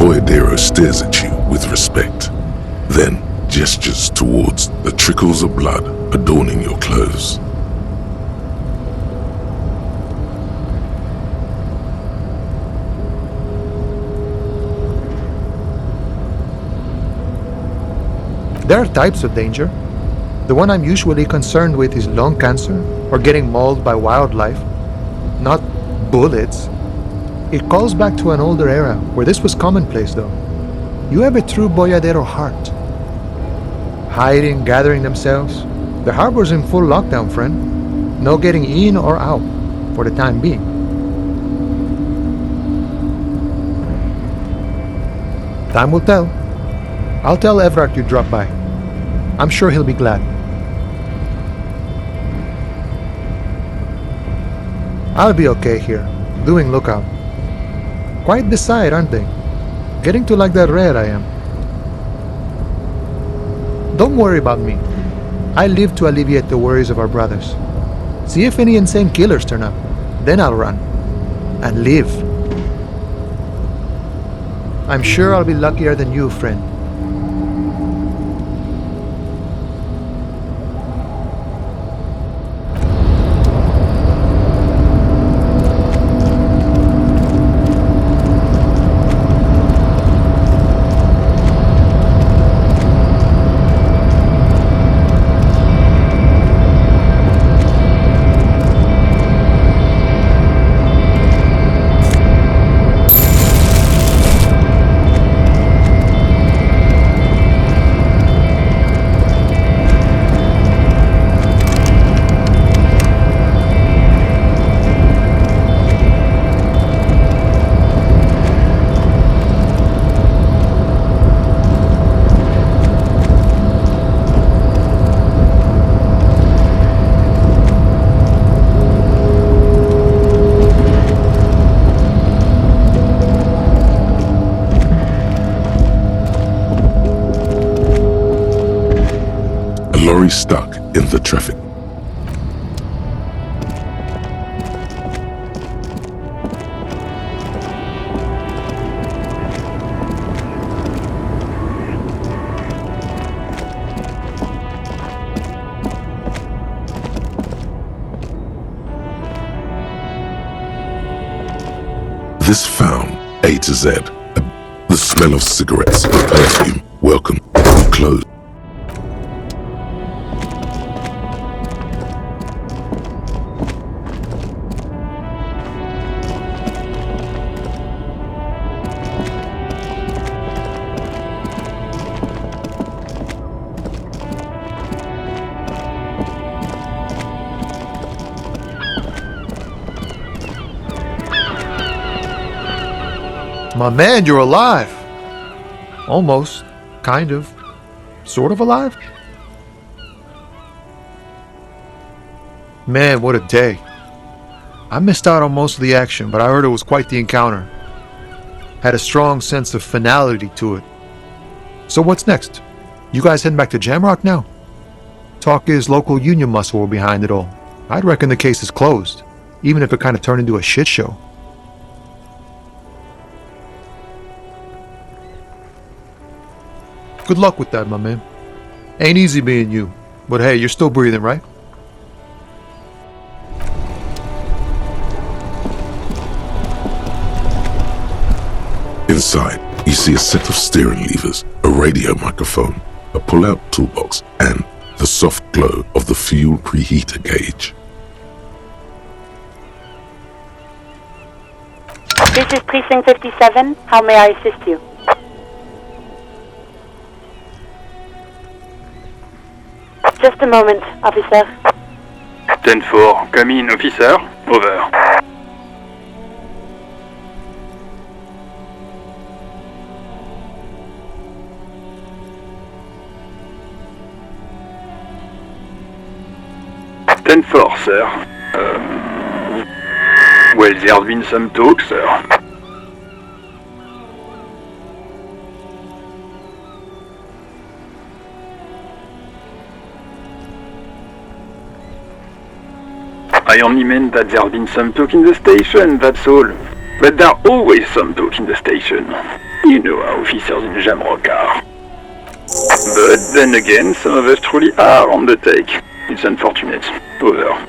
Boyadero stares at you with respect, then gestures towards the trickles of blood adorning your clothes. There are types of danger. The one I'm usually concerned with is lung cancer or getting mauled by wildlife, not bullets. It calls back to an older era where this was commonplace though. You have a true Boyadero heart. Hiding, gathering themselves. The harbor's in full lockdown, friend. No getting in or out for the time being. Time will tell. I'll tell Everard you dropped by. I'm sure he'll be glad. I'll be okay here, doing lookout. Quite the sight, aren't they? Getting to like that red I am. Don't worry about me. I live to alleviate the worries of our brothers. See if any insane killers turn up. Then I'll run. And live. I'm sure I'll be luckier than you, friend. Lorry stuck in the traffic. This found A to Z. The smell of cigarettes and perfume. Welcome. Close. My man, you're alive. Almost. Kind of. Sort of alive? Man, what a day. I missed out on most of the action, but I heard it was quite the encounter. Had a strong sense of finality to it. So what's next? You guys heading back to Jamrock now? Talk is local union muscle were behind it all. I'd reckon the case is closed, even if it kind of turned into a shit show. Good luck with that, my man. Ain't easy being you, but hey, you're still breathing, right? Inside, you see a set of steering levers, a radio microphone, a pull-out toolbox, and the soft glow of the fuel preheater gauge. This is Precinct 57. How may I assist you? Just a moment, officer. 10-4, come in, officer. Over. Sir. Well, there's been some talk, sir. I only meant that there's been some talk in the station, that's all. But there's always some talk in the station. You know how officers in Jamrock are. But then again, some of us truly are on the take. It's unfortunate. Over.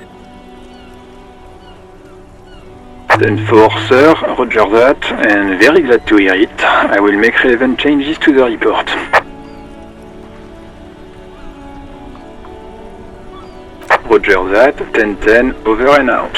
10-4, sir. Roger that. And very glad to hear it. I will make relevant changes to the report. Roger that. 10-10, over and out.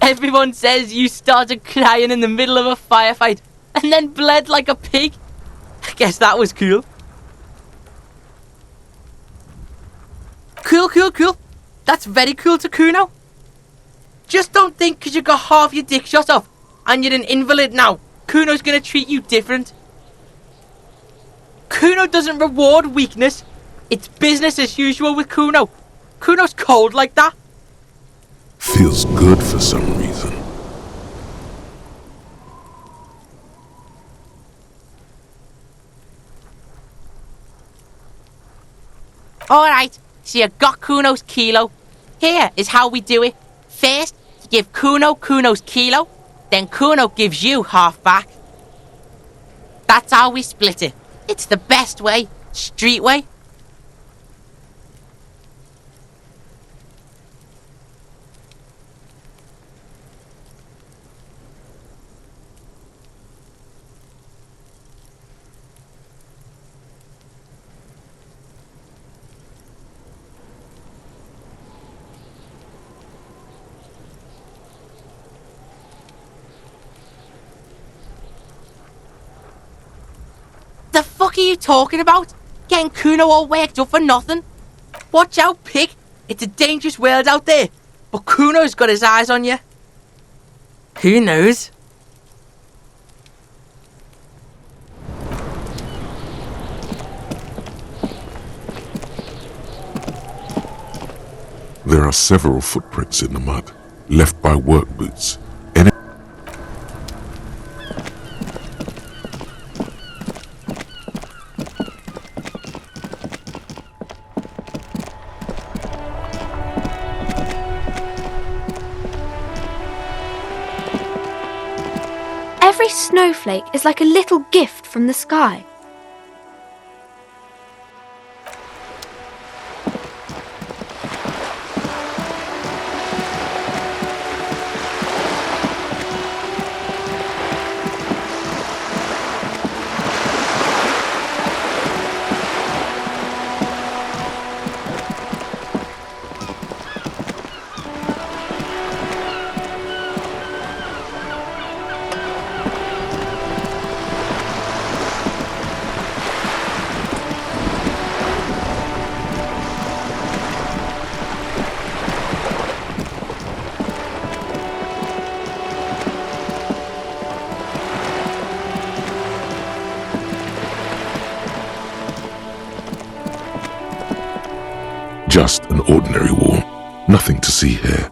Everyone says you started crying in the middle of a firefight and then bled like a pig. I guess that was cool. Cool. That's very cool to Kuno. Just don't think because you got half your dick shot off and you're an invalid now, Kuno's gonna treat you different. Kuno doesn't reward weakness. It's business as usual with Kuno. Kuno's cold like that. Feels good for some reason. Alright, so you got Kuno's kilo. Here is how we do it. First, you give Kuno Kuno's kilo, then Kuno gives you half back. That's how we split it. It's the best way, street way. The fuck are you talking about? Getting Kuno all worked up for nothing? Watch out, pig. It's a dangerous world out there. But Kuno's got his eyes on you. Who knows? There are several footprints in the mud, left by work boots. Every snowflake is like a little gift from the sky. Just an ordinary wall. Nothing to see here.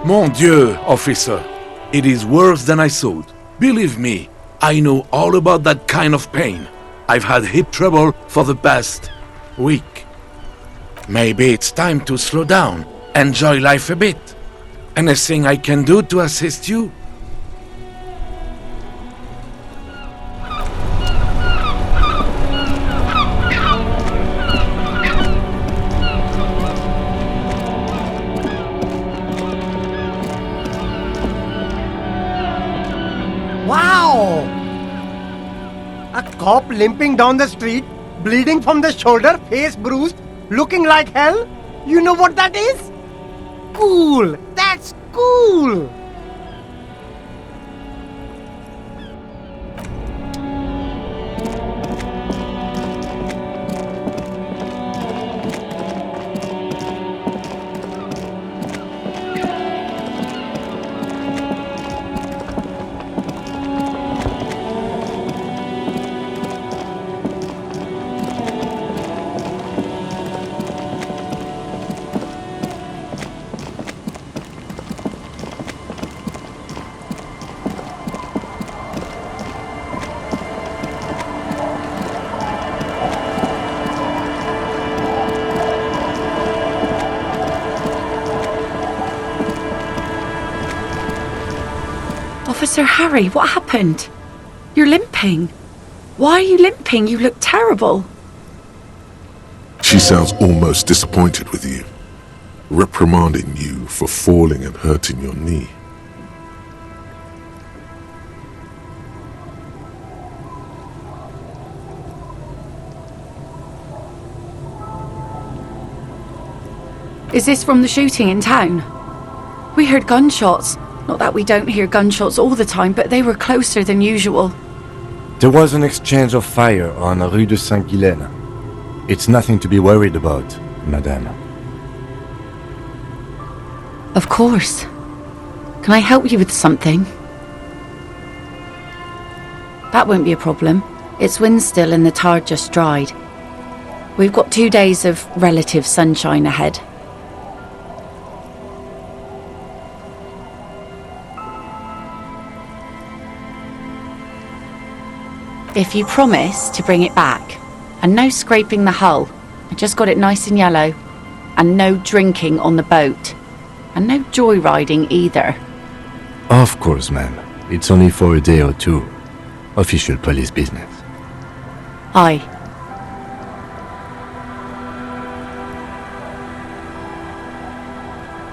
Mon Dieu, officer. It is worse than I thought. Believe me, I know all about that kind of pain. I've had hip trouble for the past week. Maybe it's time to slow down, enjoy life a bit. Anything I can do to assist you? cop limping down the street, bleeding from the shoulder, face bruised, looking like hell? You know what that is? Cool! That's cool! Officer Harry, what happened? You're limping. Why are you limping? You look terrible. She sounds almost disappointed with you, reprimanding you for falling and hurting your knee. Is this from the shooting in town? We heard gunshots. Not that we don't hear gunshots all the time, but they were closer than usual. There was an exchange of fire on Rue de Saint-Guylaine. It's nothing to be worried about, madame. Of course. Can I help you with something? That won't be a problem. It's wind still and the tar just dried. We've got 2 days of relative sunshine ahead. If you promise to bring it back, and no scraping the hull, I just got it nice and yellow, and no drinking on the boat, and no joyriding either. Of course, ma'am. It's only for a day or two. Official police business. Aye.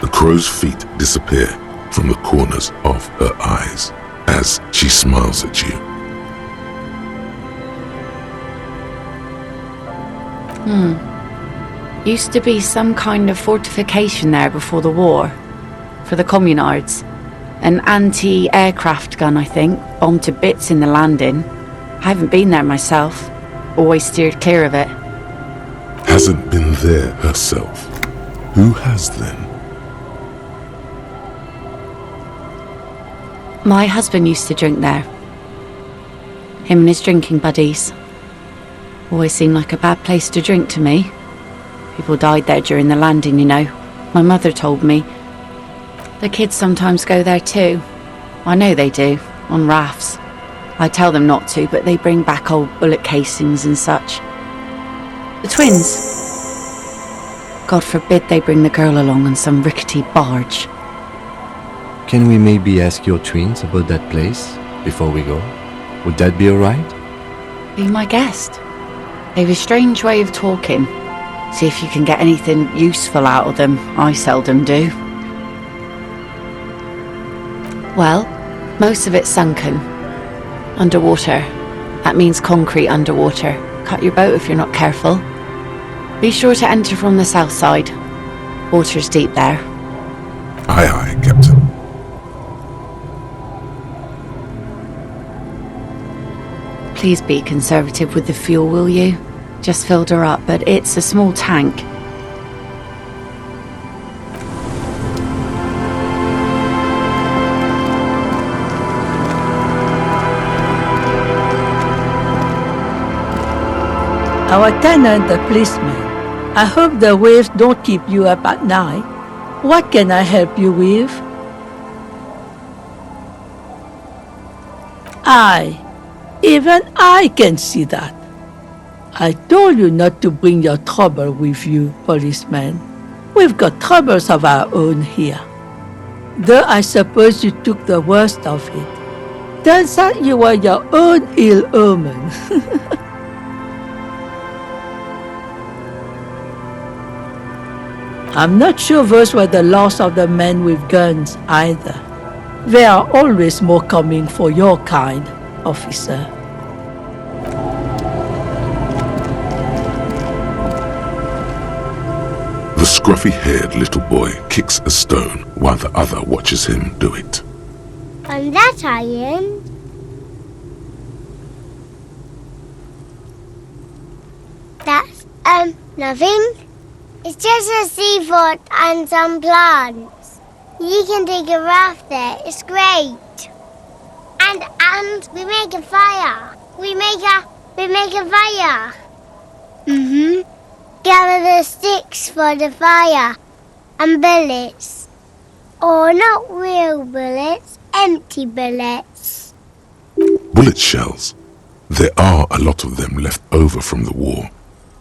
The crow's feet disappear from the corners of her eyes as she smiles at you. Used to be some kind of fortification there before the war. For the communards. An anti-aircraft gun, I think. Bombed to bits in the landing. I haven't been there myself. Always steered clear of it. Hasn't been there herself. Who has then? My husband used to drink there. Him and his drinking buddies. Always seemed like a bad place to drink to me. People died there during the landing, you know. My mother told me. The kids sometimes go there too. I know they do, on rafts. I tell them not to, but they bring back old bullet casings and such. The twins. God forbid they bring the girl along on some rickety barge. Can we maybe ask your twins about that place before we go? Would that be alright? Be my guest. They've a strange way of talking. See if you can get anything useful out of them. I seldom do. Well, most of it's sunken. Underwater. That means concrete underwater. Cut your boat if you're not careful. Be sure to enter from the south side. Water's deep there. Aye, aye, Captain. Please be conservative with the fuel, will you? Just filled her up, but it's a small tank. Our tenant, the policeman. I hope the waves don't keep you up at night. What can I help you with? Even I can see that. I told you not to bring your trouble with you, policeman. We've got troubles of our own here. Though I suppose you took the worst of it. Turns out you were your own ill omen. I'm not sure those were the loss of the men with guns either. There are always more coming for your kind, officer. scruffy-haired little boy kicks a stone while the other watches him do it. And that iron. That's, nothing. It's just a seafort and some plants. You can take a raft there. It's great. And we make a fire. We make a fire. Mm-hmm. Gather the sticks for the fire. And bullets. Or not real bullets, empty bullets. Bullet shells. There are a lot of them left over from the war,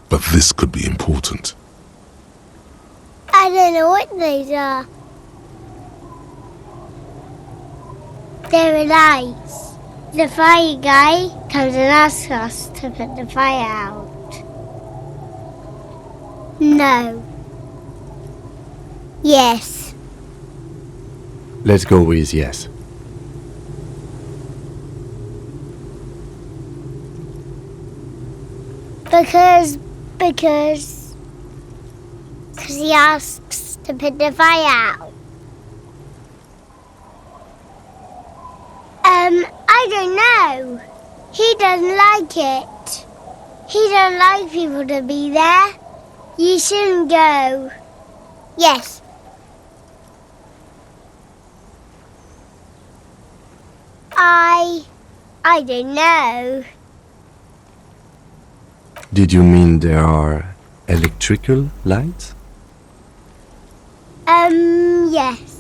but this could be important. I don't know what these are. They're lights. The fire guy comes and asks us to put the fire out. No. Yes. Let's go with yes. Because he asks to put the fire out. I don't know. He doesn't like it. He doesn't like people to be there. You shouldn't go. Yes. I don't know. Did you mean there are electrical lights? Yes.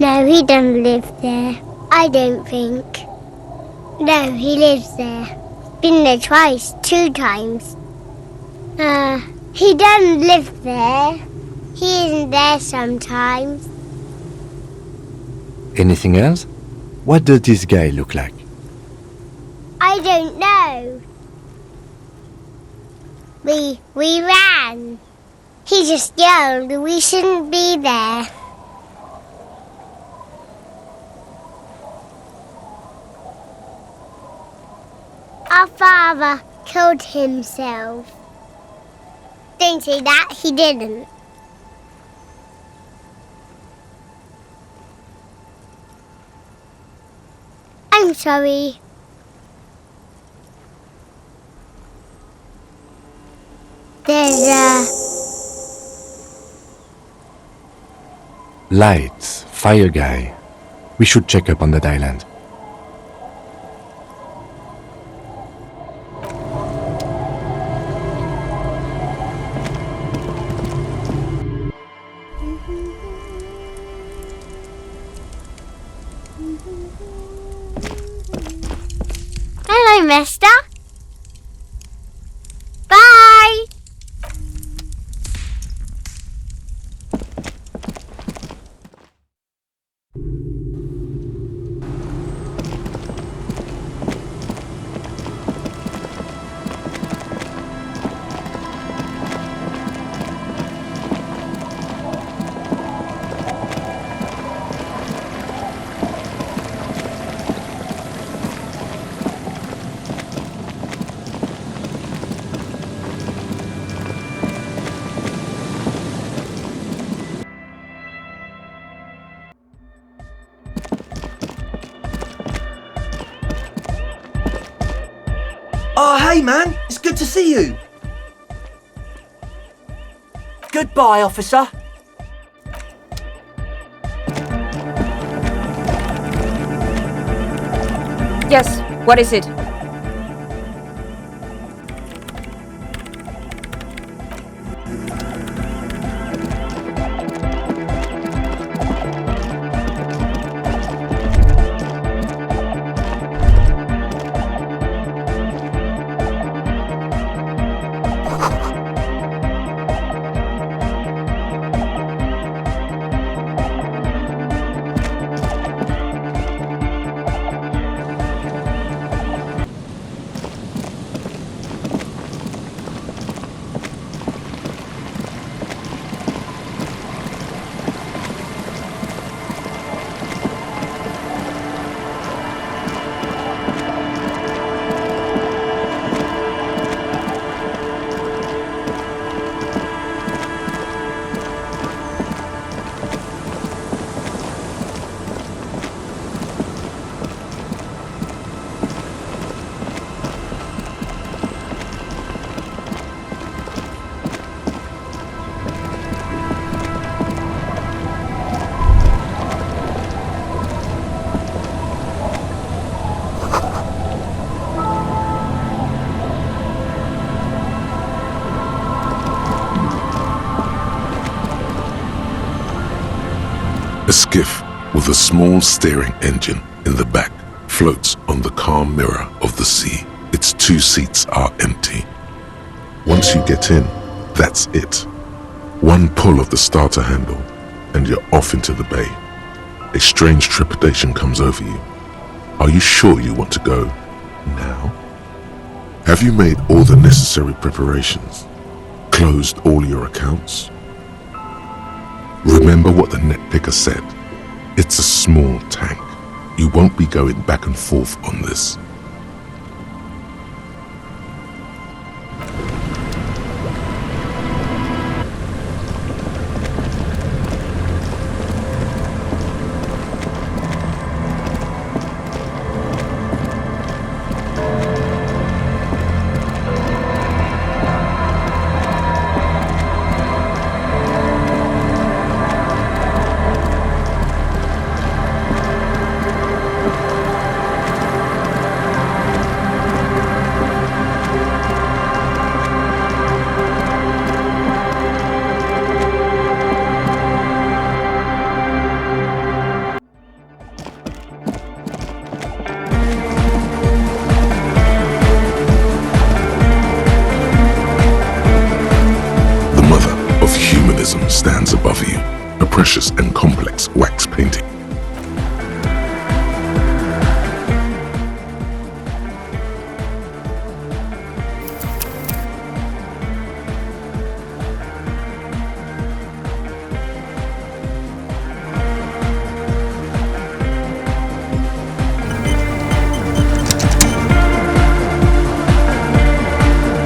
No, he doesn't live there. I don't think. No, he lives there. Been there twice, 2 times. He doesn't live there. He isn't there sometimes. Anything else? What does this guy look like? I don't know. We ran. He just yelled we shouldn't be there. Our father killed himself. Don't say that, he didn't. I'm sorry. There's Lights, fire guy. We should check up on that island. Hello, mister. Bye. Oh, hey, man. It's good to see you. Goodbye, officer. Yes, what is it? A skiff with a small steering engine in the back floats on the calm mirror of the sea. Its 2 seats are empty. Once you get in, that's it. One pull of the starter handle and you're off into the bay. A strange trepidation comes over you. Are you sure you want to go now? Have you made all the necessary preparations? Closed all your accounts? Remember what the net picker said. It's a small tank. You won't be going back and forth on this. Stands above you, a precious and complex wax painting.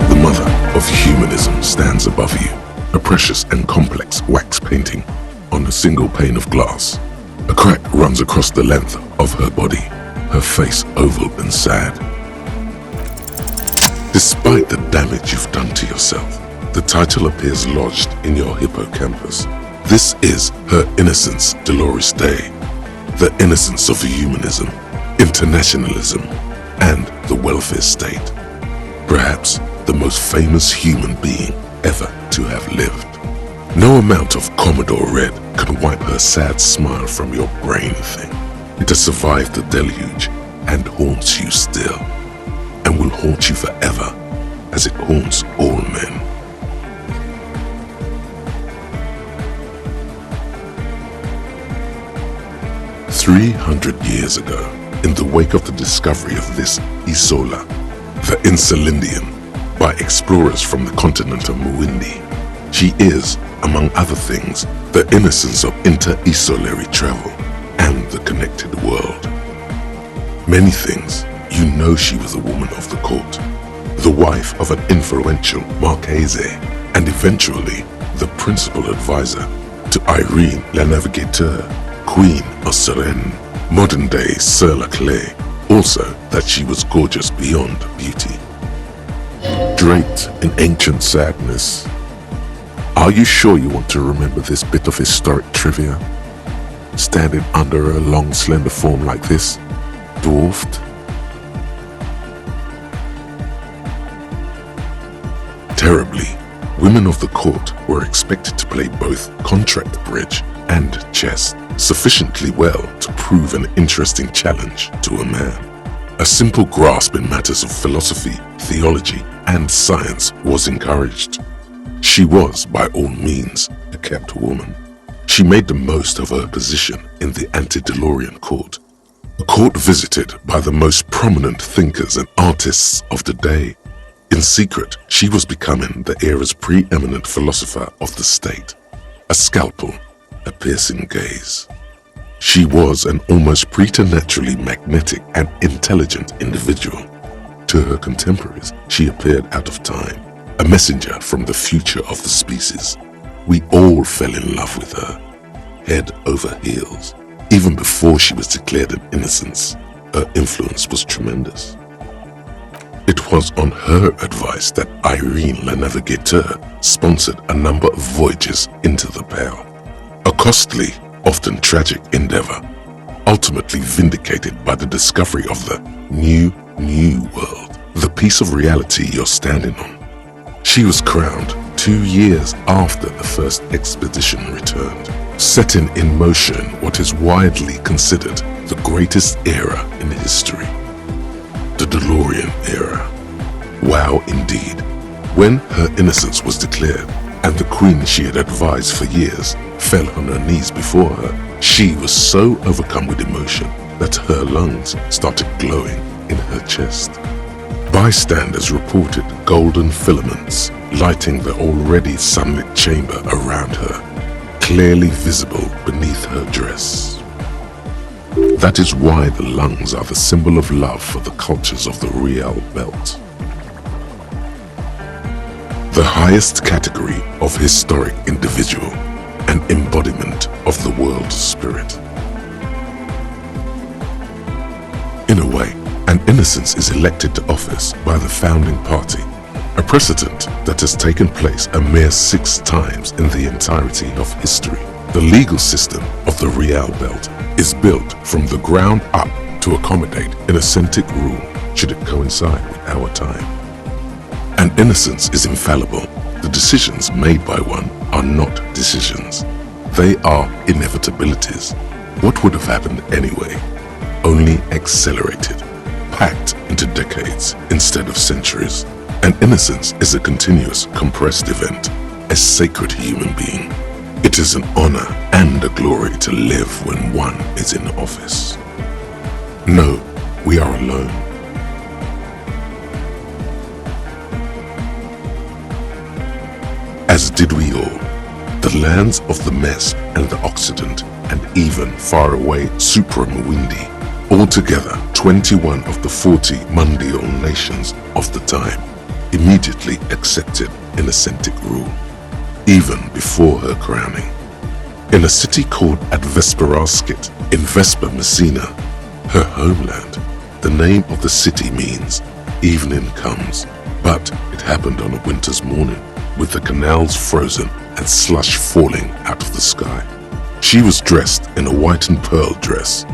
The mother of humanism stands above you, a precious and complex wax painting on a single pane of glass. A crack runs across the length of her body, her face oval and sad. Despite the damage you've done to yourself, the title appears lodged in your hippocampus. This is her innocence, Dolores Day, the innocence of humanism, internationalism, and the welfare state. Perhaps the most famous human being ever to have lived. No amount of Commodore Red can wipe her sad smile from your brain thing. It has survived the deluge and haunts you still, and will haunt you forever as it haunts all men. "300 years ago, in the wake of the discovery of this Isola, the Insulindian, by explorers from the continent of Muindi, she is, among other things, the innocence of inter-isolary travel and the connected world. Many things, you know she was a woman of the court, the wife of an influential Marchese, and eventually the principal advisor to Irene La Navigateur, Queen of Suresnes, modern-day Sir La Clé, also that she was gorgeous beyond beauty. Draped in ancient sadness. Are you sure you want to remember this bit of historic trivia? Standing under a long, slender form like this, dwarfed? Terribly, women of the court were expected to play both contract bridge and chess sufficiently well to prove an interesting challenge to a man. A simple grasp in matters of philosophy, theology, and science was encouraged. She was, by all means, a kept woman. She made the most of her position in the antediluvian court, a court visited by the most prominent thinkers and artists of the day. In secret, she was becoming the era's preeminent philosopher of the state. A scalpel, a piercing gaze. She was an almost preternaturally magnetic and intelligent individual. To her contemporaries, she appeared out of time, a messenger from the future of the species. We all fell in love with her, head over heels. Even before she was declared an innocence, her influence was tremendous. It was on her advice that Irene La Navigateur sponsored a number of voyages into the Pale. A costly, often tragic endeavor, ultimately vindicated by the discovery of the new world, the piece of reality you're standing on. She was crowned 2 years after the first expedition returned. setting in motion what is widely considered the greatest era in history. The DeLorean era. Wow, indeed. When her innocence was declared and the queen she had advised for years fell on her knees before her, she was so overcome with emotion that her lungs started glowing in her chest. Bystanders reported golden filaments lighting the already sunlit chamber around her, clearly visible beneath her dress. That is why the lungs are the symbol of love for the cultures of the Real Belt. The highest category of historic individual, an embodiment of the world spirit. In a way, an innocence is elected to office by the founding party, a precedent that has taken place a mere 6 times in the entirety of history. The legal system of the Real Belt is built from the ground up to accommodate innocent rule should it coincide with our time. An innocence is infallible. The decisions made by one are not decisions. They are inevitabilities. What would have happened anyway? Only accelerated, packed into decades instead of centuries. An innocence is a continuous, compressed event, a sacred human being. It is an honor and a glory to live when one is in office. No, we are alone. As did we all. The lands of the Mess and the Occident, and even far away Supra-Mwindi, altogether 21 of the 40 Mundial nations of the time, immediately accepted Innocentic rule, even before her crowning. In a city called Advesperaskit in Vespa Messina, her homeland, the name of the city means evening comes, but it happened on a winter's morning, with the canals frozen and slush falling out of the sky. She was dressed in a white and pearl dress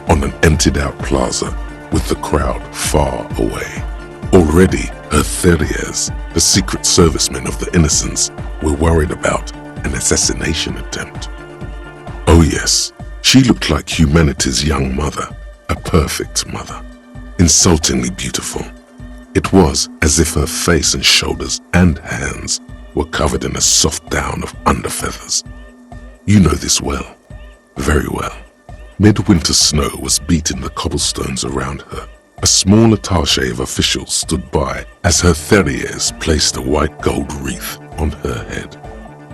on an emptied-out plaza with the crowd far away. Already, her Theriers, the secret servicemen of the Innocents, were worried about an assassination attempt. Oh yes, she looked like humanity's young mother, a perfect mother, insultingly beautiful. It was as if her face and shoulders and hands were covered in a soft down of underfeathers. You know this well, very well. Midwinter snow was beating the cobblestones around her. A small attaché of officials stood by as her Theriers placed a white gold wreath on her head.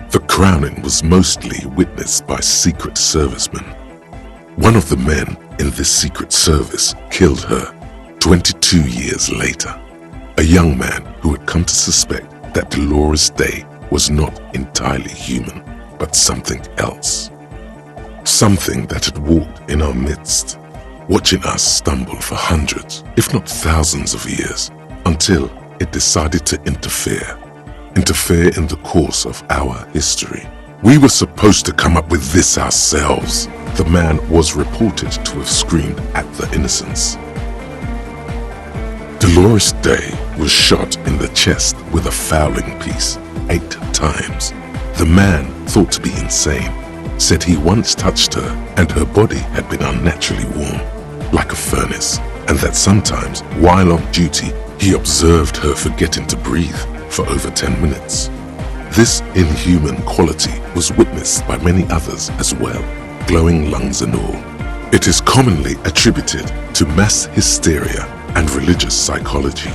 The crowning was mostly witnessed by secret servicemen. One of the men in this secret service killed her 22 years later. A young man who had come to suspect that Dolores Day was not entirely human, but something else. Something that had walked in our midst, watching us stumble for hundreds, if not thousands of years, until it decided to interfere in the course of our history. We were supposed to come up with this ourselves, the man was reported to have screamed at the Innocents. Dolores Day was shot in the chest with a fowling piece 8 times. The man, thought to be insane, said he once touched her and her body had been unnaturally warm, like a furnace, and that sometimes, while on duty, he observed her forgetting to breathe for over 10 minutes. This inhuman quality was witnessed by many others as well, glowing lungs and all. It is commonly attributed to mass hysteria and religious psychology.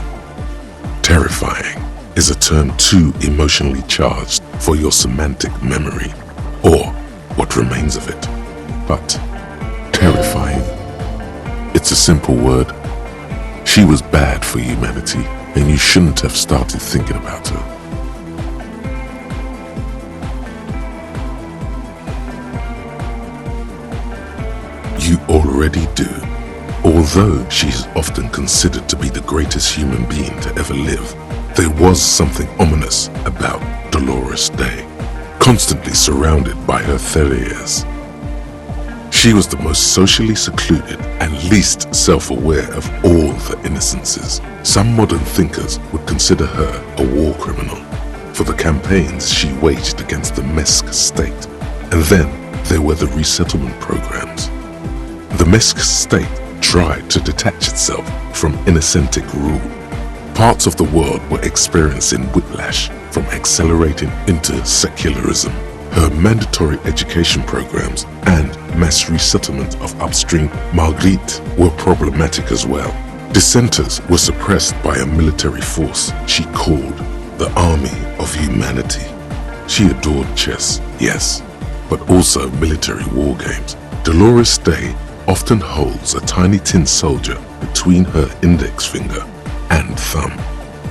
Terrifying is a term too emotionally charged for your semantic memory, or what remains of it. But terrifying, it's a simple word. She was bad for humanity, and you shouldn't have started thinking about her. You already do. Although she is often considered to be the greatest human being to ever live, there was something ominous about Dolores Day, constantly surrounded by her Theriers. She was the most socially secluded and least self-aware of all the Innocences. Some modern thinkers would consider her a war criminal for the campaigns she waged against the Mesk state. And then there were the resettlement programs. The Mesk state tried to detach itself from inauthentic rule. Parts of the world were experiencing whiplash from accelerating into secularism. Her mandatory education programs and mass resettlement of upstream Marguerite were problematic as well. Dissenters were suppressed by a military force she called the Army of Humanity. She adored chess, yes, but also military war games. Dolores Day often holds a tiny tin soldier between her index finger and thumb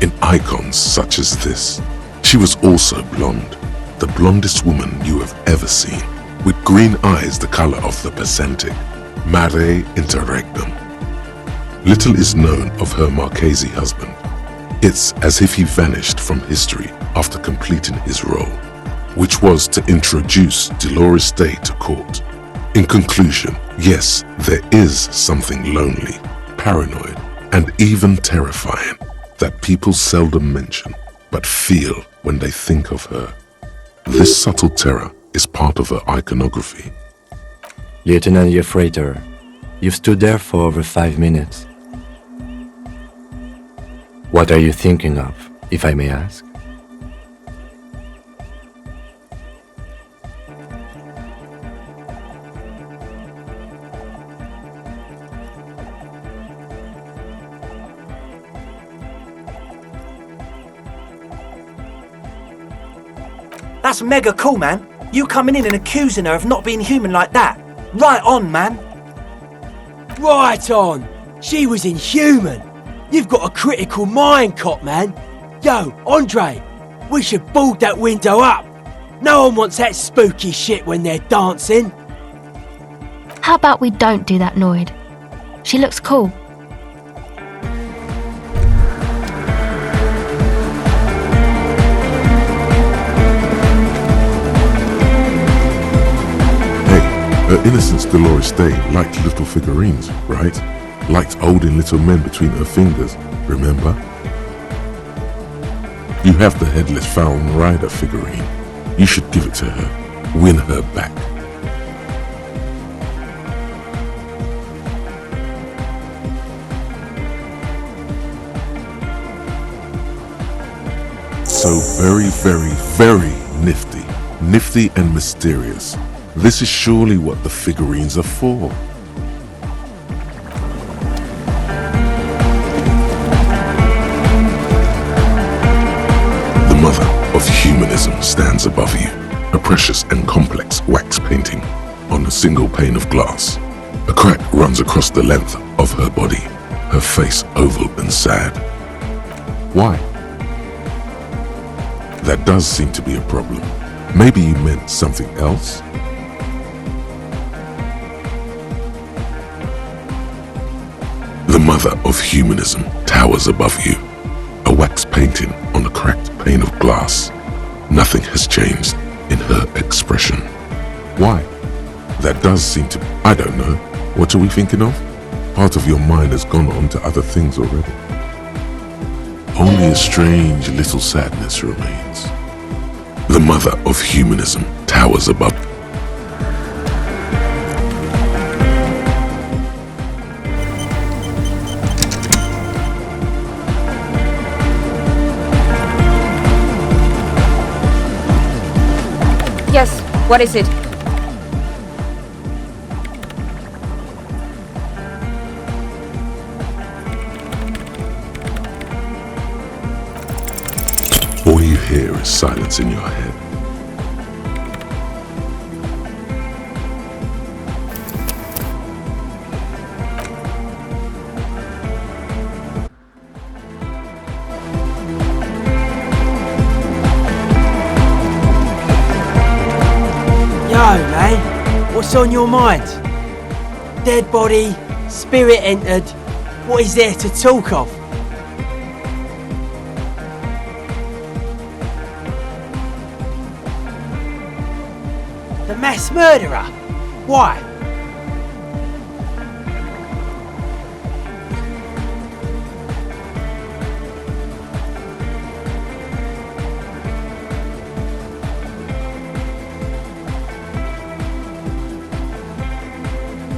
in icons such as this. She was also blonde, the blondest woman you have ever seen, with green eyes the color of the Pacific, mare interregnum. Little is known of her Marchese husband. It's as if he vanished from history after completing his role, which was to introduce Dolores Day to court. In conclusion, yes, there is something lonely, paranoid, and even terrifying that people seldom mention, but feel when they think of her. This subtle terror is part of her iconography. Lieutenant Yefreiter, you've stood there for over 5 minutes. What are you thinking of, if I may ask? That's mega cool, man. You coming in and accusing her of not being human like that. Right on, man. Right on. She was inhuman. You've got a critical mind, cop, man. Yo, Andre, we should board that window up. No one wants that spooky shit when they're dancing. How about we don't do that, Noid? She looks cool. Her innocence Dolores Day liked little figurines, right? Liked holding little men between her fingers, remember? You have the headless Falcon Rider figurine. You should give it to her. Win her back. So very, very, very nifty. Nifty and mysterious. This is surely what the figurines are for. The mother of humanism stands above you, a precious and complex wax painting on a single pane of glass. A crack runs across the length of her body, her face oval and sad. Why? That does seem to be a problem. Maybe you meant something else? The mother of humanism towers above you, a wax painting on a cracked pane of glass. Nothing has changed in her expression. Why? That does seem to... I don't know. What are we thinking of? Part of your mind has gone on to other things already. Only a strange little sadness remains. The mother of humanism towers above. Yes, what is it? All you hear is silence in your head. Yo, man, what's on your mind? Dead body, spirit entered. What is there to talk of? The mass murderer? Why?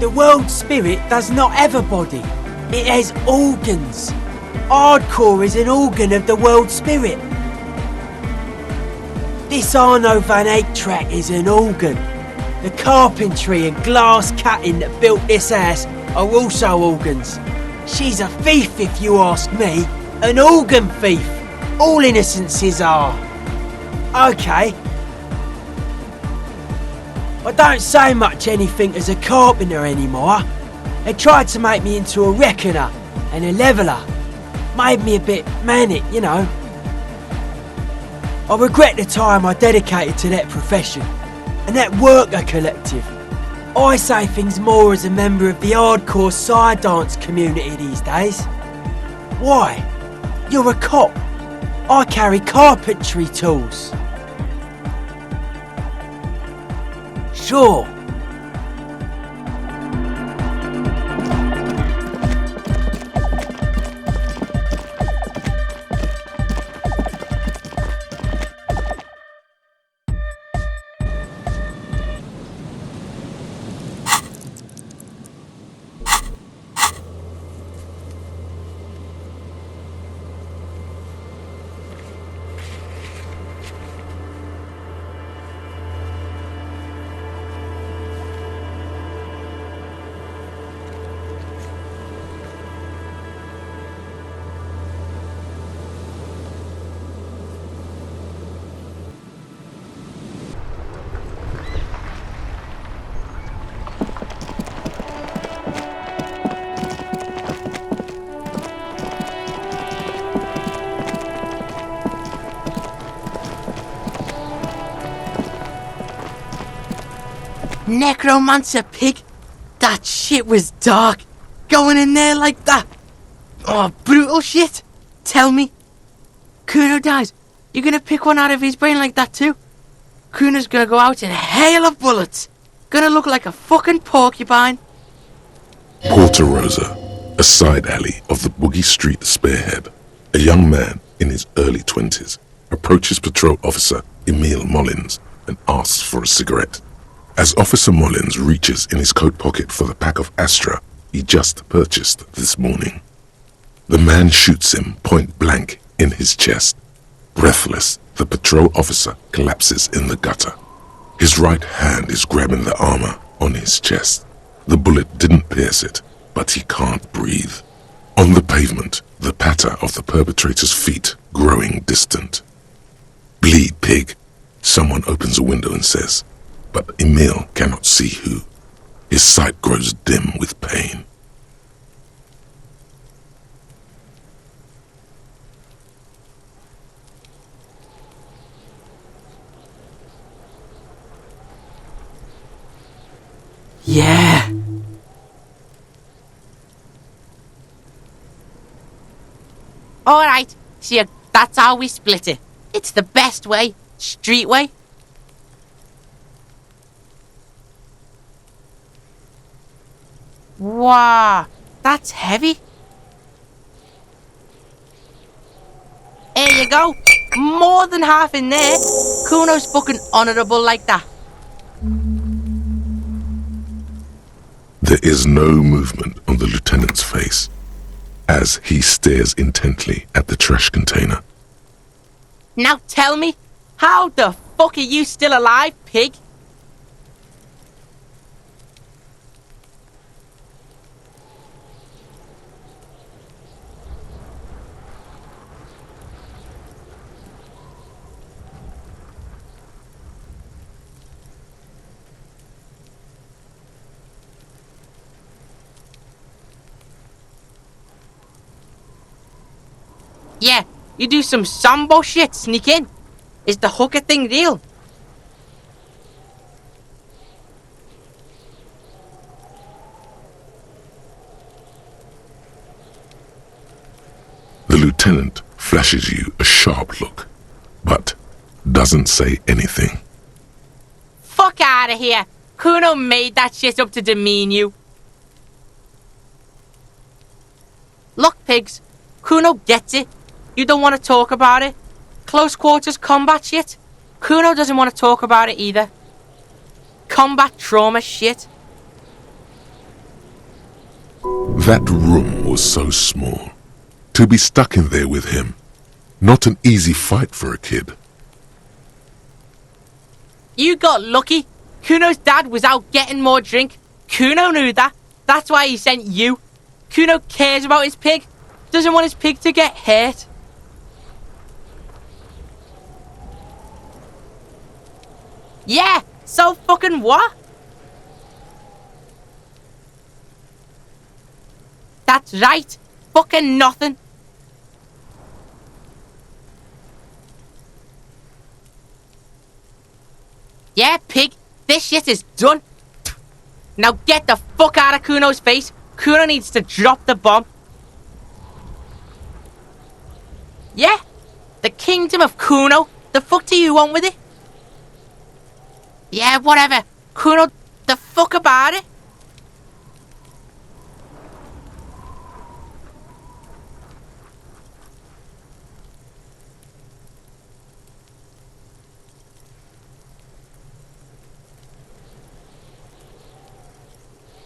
The world spirit does not have a body. It has organs. Hardcore is an organ of the world spirit. This Arno van Eyck track is an organ. The carpentry and glass cutting that built this house are also organs. She's a thief, if you ask me. An organ thief. All innocences are. Okay. I don't say much anything as a carpenter anymore. They tried to make me into a reckoner and a leveller. Made me a bit manic, you know. I regret the time I dedicated to that profession and that worker collective. I say things more as a member of the hardcore side dance community these days. Why? You're a cop. I carry carpentry tools. Sure. Necromancer pig. That shit was dark. Going in there like that. Oh, brutal shit. Tell me. Kuno dies. You're gonna pick one out of his brain like that too? Kuno's gonna go out in a hail of bullets. Gonna look like a fucking porcupine. Porta Rosa, a side alley of the Boogie Street Spearhead. A young man in his early 20s approaches patrol officer Emile Mullins and asks for a cigarette. As Officer Mullins reaches in his coat pocket for the pack of Astra he just purchased this morning, the man shoots him point blank in his chest. Breathless, the patrol officer collapses in the gutter. His right hand is grabbing the armor on his chest. The bullet didn't pierce it, but he can't breathe. On the pavement, the patter of the perpetrator's feet growing distant. "Bleed, pig," someone opens a window and says, but Emile cannot see who. His sight grows dim with pain. Yeah. Alright, so that's how we split it. It's the best way. Street way. Wow, that's heavy. There you go. More than half in there. Kuno's fucking honourable like that. There is no movement on the lieutenant's face as he stares intently at the trash container. Now tell me, how the fuck are you still alive, pig? Yeah, you do some Sambo shit, sneak in. Is the hooker thing real? The lieutenant flashes you a sharp look, but doesn't say anything. Fuck out of here. Kuno made that shit up to demean you. Look, pigs. Kuno gets it. You don't want to talk about it. Close quarters combat shit. Kuno doesn't want to talk about it either. Combat trauma shit. That room was so small. To be stuck in there with him, not an easy fight for a kid. You got lucky. Kuno's dad was out getting more drink. Kuno knew that. That's why he sent you. Kuno cares about his pig. Doesn't want his pig to get hurt. Yeah, so fucking what? That's right. Fucking nothing. Yeah, pig. This shit is done. Now get the fuck out of Kuno's face. Kuno needs to drop the bomb. Yeah? The kingdom of Kuno? The fuck do you want with it? Yeah, whatever. Kuno, the fuck about it?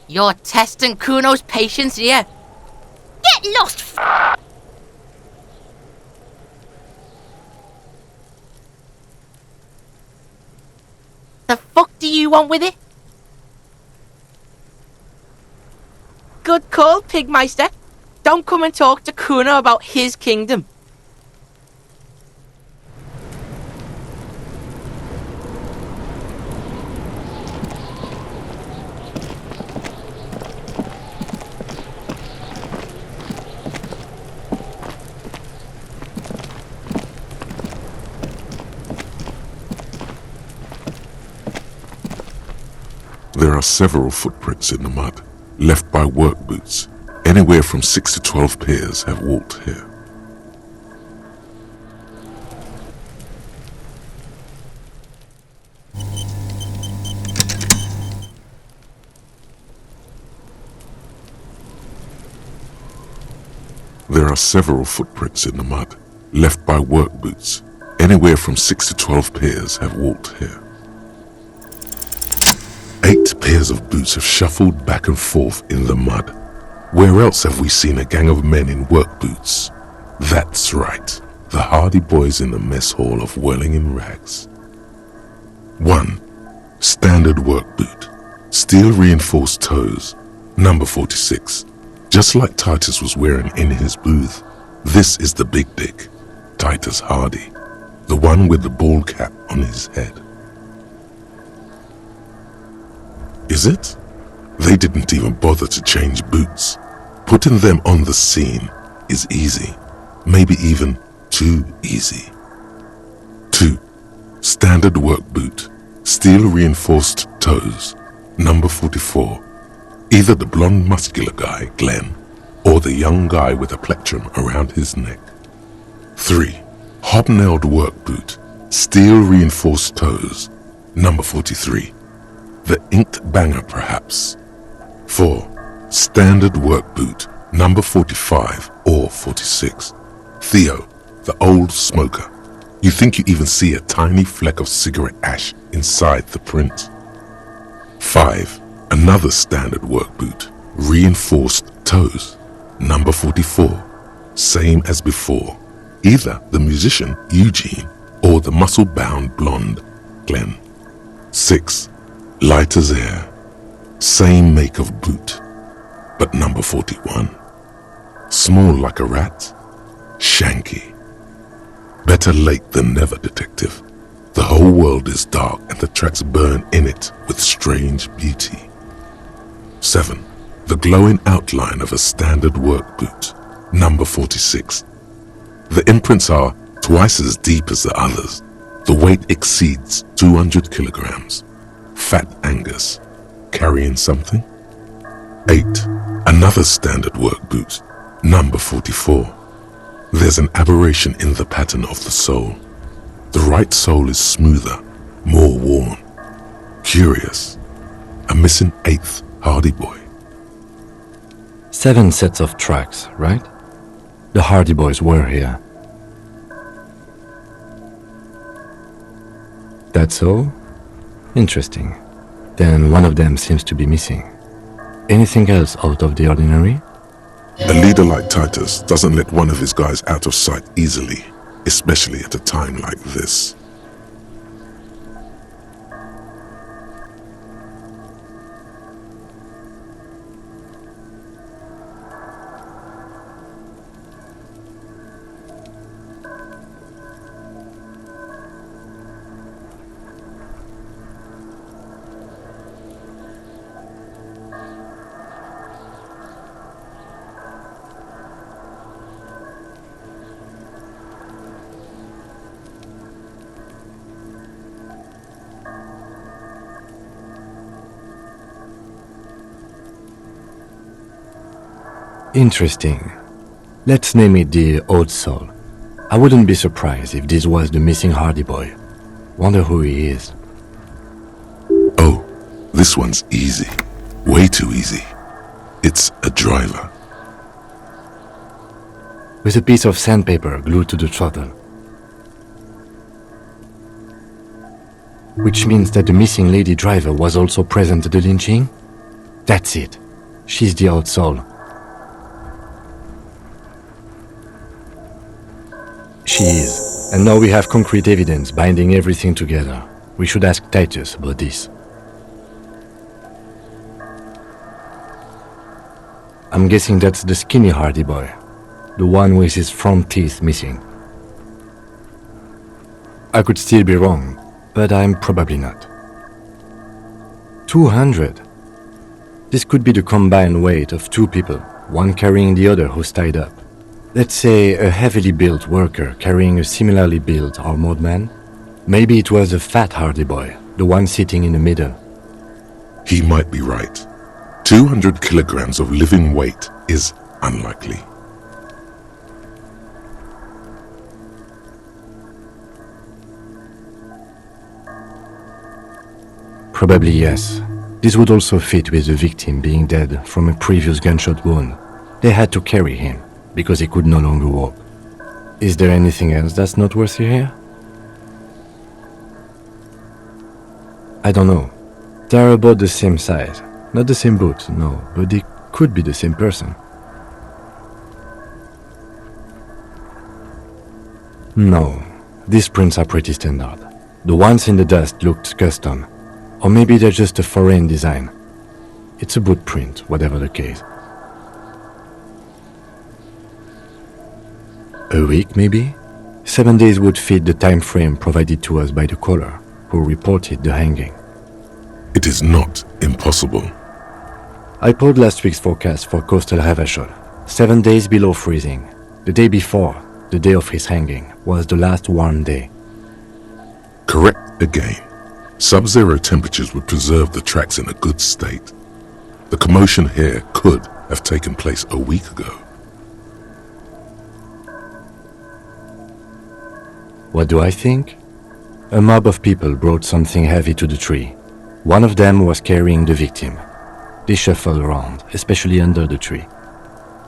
You're testing Kuno's patience here. Get lost, The fuck do you want with it? Good call, Pigmeister. Don't come and talk to Kuno about his kingdom. There are several footprints in the mud, left by work boots. Anywhere from 6 to 12 pairs have walked here. There are several footprints in the mud, left by work boots. Anywhere from 6 to 12 pairs have walked here. 8 pairs of boots have shuffled back and forth in the mud. Where else have we seen a gang of men in work boots? That's right, the hardy boys in the mess hall of whirling in rags. 1. Standard work boot. Steel reinforced toes. Number 46. Just like Titus was wearing in his booth. This is the big dick, Titus Hardy. The one with the bald cap on his head. Is it? They didn't even bother to change boots. Putting them on the scene is easy, maybe even too easy. 2. Standard work boot, steel reinforced toes, number 44. Either the blonde muscular guy, Glenn, or the young guy with a plectrum around his neck. 3. Hobnailed work boot, steel reinforced toes, number 43. The inked banger, perhaps. 4. Standard work boot, number 45 or 46. Theo, the old smoker. You think you even see a tiny fleck of cigarette ash inside the print. 5. Another standard work boot, reinforced toes, number 44. Same as before. Either the musician, Eugene, or the muscle-bound blonde, Glenn. 6. Light as air, same make of boot, but number 41. Small like a rat, shanky. Better late than never, detective. The whole world is dark and the tracks burn in it with strange beauty. 7. The glowing outline of a standard work boot, number 46. The imprints are twice as deep as the others. The weight exceeds 200 kilograms. Fat Angus, carrying something. 8. Another standard work boot, number 44. There's an aberration in the pattern of the sole. The right sole is smoother, more worn. Curious. A missing 8th Hardy boy. 7 sets of tracks, right? The Hardy boys were here. That's all? Interesting. Then one of them seems to be missing. Anything else out of the ordinary? A leader like Titus doesn't let one of his guys out of sight easily, especially at a time like this. Interesting. Let's name it the Old Soul. I wouldn't be surprised if this was the missing Hardy boy. Wonder who he is. Oh, this one's easy. Way too easy. It's a driver. With a piece of sandpaper glued to the throttle. Which means that the missing lady driver was also present at the lynching? That's it. She's the Old Soul. She is. And now we have concrete evidence binding everything together. We should ask Titus about this. I'm guessing that's the skinny Hardy boy. The one with his front teeth missing. I could still be wrong, but I'm probably not. 200. This could be the combined weight of two people, one carrying the other who's tied up. Let's say a heavily built worker carrying a similarly built armored man. Maybe it was a fat Hardy boy, the one sitting in the middle. He might be right. 200 kilograms of living weight is unlikely. Probably yes. This would also fit with the victim being dead from a previous gunshot wound. They had to carry him, because he could no longer walk. Is there anything else that's noteworthy here? I don't know. They're about the same size. Not the same boot, no, but they could be the same person. No, these prints are pretty standard. The ones in the dust looked custom. Or maybe they're just a foreign design. It's a boot print, whatever the case. A week, maybe? 7 days would fit the time frame provided to us by the caller, who reported the hanging. It is not impossible. I pulled last week's forecast for coastal Havashol. 7 days below freezing. The day before, the day of his hanging, was the last warm day. Correct again. Sub-zero temperatures would preserve the tracks in a good state. The commotion here could have taken place a week ago. What do I think? A mob of people brought something heavy to the tree. One of them was carrying the victim. They shuffled around, especially under the tree.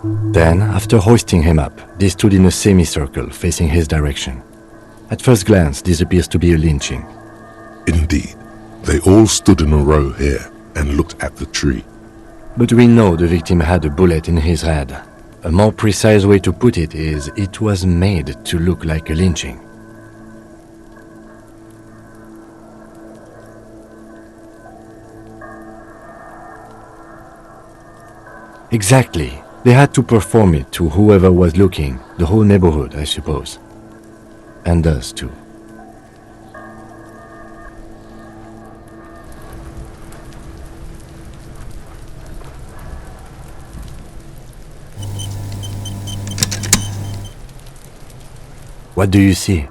Then, after hoisting him up, they stood in a semicircle facing his direction. At first glance, this appears to be a lynching. Indeed, they all stood in a row here and looked at the tree. But we know the victim had a bullet in his head. A more precise way to put it is, it was made to look like a lynching. Exactly. They had to perform it to whoever was looking, the whole neighborhood, I suppose. And us too. What do you see?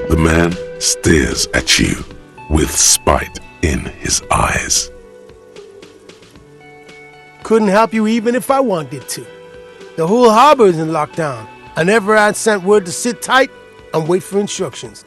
The man stares at you with spite in his eyes. Couldn't help you even if I wanted to. The whole harbor is in lockdown. I never had sent word to sit tight and wait for instructions.